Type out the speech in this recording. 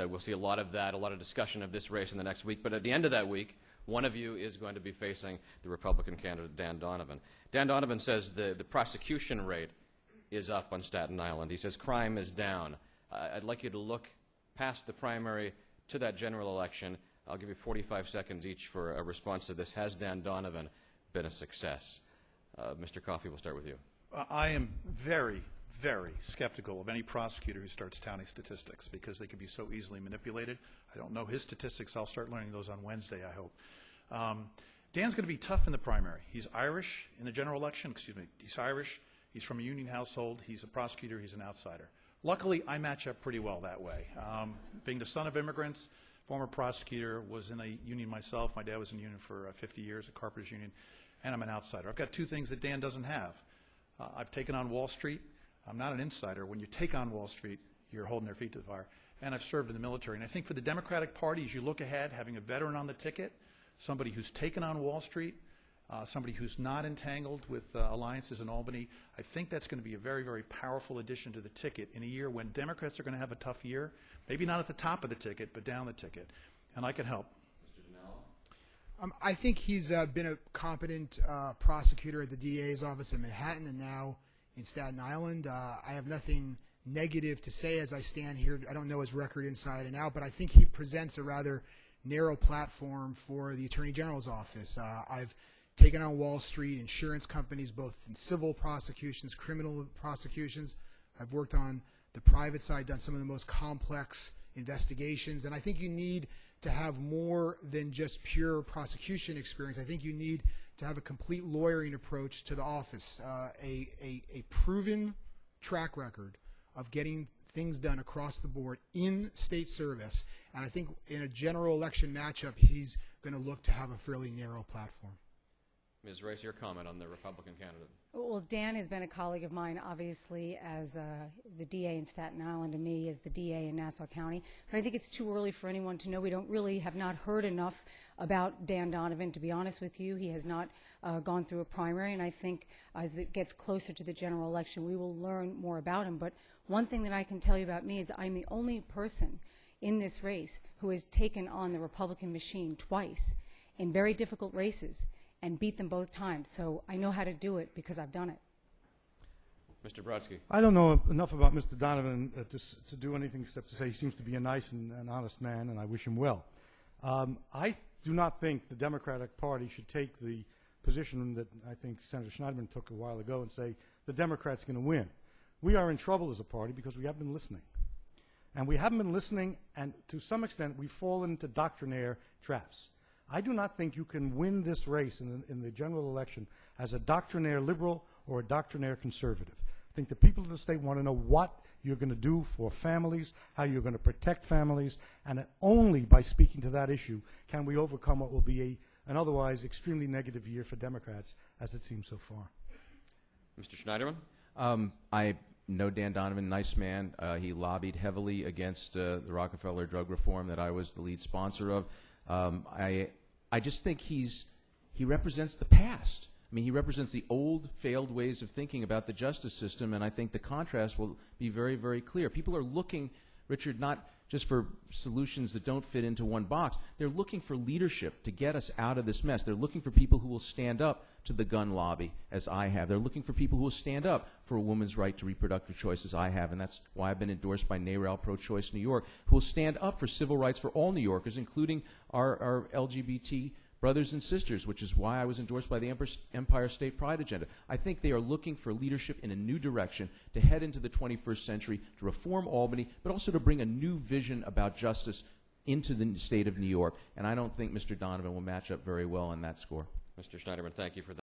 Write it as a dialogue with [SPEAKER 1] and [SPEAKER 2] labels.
[SPEAKER 1] We'll see a lot of that, a lot of discussion of this race in the next week. But at the end of that week, one of you is going to be facing the Republican candidate, Dan Donovan. Dan Donovan says the prosecution rate is up on Staten Island. He says crime is down. I'd like you to look past the primary to that general election. I'll give you 45 seconds each for a response to this. Has Dan Donovan been a success? Mr. Coffey, we'll start with you.
[SPEAKER 2] I am very, very skeptical of any prosecutor who starts touting statistics because they can be so easily manipulated. I don't know his statistics. I'll start learning those on Wednesday, I hope. Dan's going to be tough in the primary. He's Irish in the general election. Excuse me. He's Irish. He's from a union household. He's a prosecutor. He's an outsider. Luckily, I match up pretty well that way. Being the son of immigrants, former prosecutor, was in a union myself. My dad was in a union for 50 years, a carpenters union, and I'm an outsider. I've got two things that Dan doesn't have. I've taken on Wall Street. I'm not an insider. When you take on Wall Street, you're holding their feet to the fire. And I've served in the military. And I think for the Democratic Party, as you look ahead, having a veteran on the ticket, somebody who's taken on Wall Street, somebody who's not entangled with alliances in Albany, I think that's going to be a very, very powerful addition to the ticket in a year when Democrats are going to have a tough year, maybe not at the top of the ticket, but down the ticket. And I can help.
[SPEAKER 3] I think he's been a competent prosecutor at the DA's office in Manhattan and now in Staten Island. I have nothing negative to say as I stand here. I don't know his record inside and out, but I think he presents a rather narrow platform for the Attorney General's office. I've taken on Wall Street, insurance companies, both in civil prosecutions, criminal prosecutions. I've worked on the private side, done some of the most complex investigations, and I think you need to have more than just pure prosecution experience. I think you need to have a complete lawyering approach to the office, a proven track record of getting things done across the board in state service. And I think in a general election matchup, he's going to look to have a fairly narrow platform.
[SPEAKER 1] Ms. Rice, your comment on the Republican candidate.
[SPEAKER 4] Well, Dan has been a colleague of mine, obviously, as the DA in Staten Island and me as the DA in Nassau County. But I think it's too early for anyone to know. We have not heard enough about Dan Donovan, to be honest with you. He has not gone through a primary, and I think as it gets closer to the general election, we will learn more about him. But one thing that I can tell you about me is I'm the only person in this race who has taken on the Republican machine twice in very difficult races and beat them both times. So I know how to do it because I've done it.
[SPEAKER 1] Mr. Brodsky.
[SPEAKER 5] I don't know enough about Mr. Donovan to do anything except to say he seems to be a nice and an honest man, and I wish him well. I do not think the Democratic Party should take the position that I think Senator Schneiderman took a while ago and say the Democrats are going to win. We are in trouble as a party because we haven't been listening. And we haven't been listening, and to some extent we've fallen into doctrinaire traps. I do not think you can win this race in the general election as a doctrinaire liberal or a doctrinaire conservative. I think the people of the state want to know what you're going to do for families, how you're going to protect families, and only by speaking to that issue can we overcome what will be an otherwise extremely negative year for Democrats, as it seems so far.
[SPEAKER 1] Mr. Schneiderman?
[SPEAKER 6] I know Dan Donovan, nice man. He lobbied heavily against the Rockefeller drug reform that I was the lead sponsor of. I just think he represents the past. I mean, he represents the old, failed ways of thinking about the justice system, and I think the contrast will be very, very clear. People are looking, Richard, not just for solutions that don't fit into one box. They're looking for leadership to get us out of this mess. They're looking for people who will stand up to the gun lobby, as I have. They're looking for people who will stand up for a woman's right to reproductive choice, as I have, and that's why I've been endorsed by NARAL Pro-Choice New York, who will stand up for civil rights for all New Yorkers, including our LGBT brothers and sisters, which is why I was endorsed by the Empire State Pride agenda. I think they are looking for leadership in a new direction to head into the 21st century, to reform Albany, but also to bring a new vision about justice into the state of New York. And I don't think Mr. Donovan will match up very well on that score.
[SPEAKER 1] Mr. Schneiderman, thank you for that.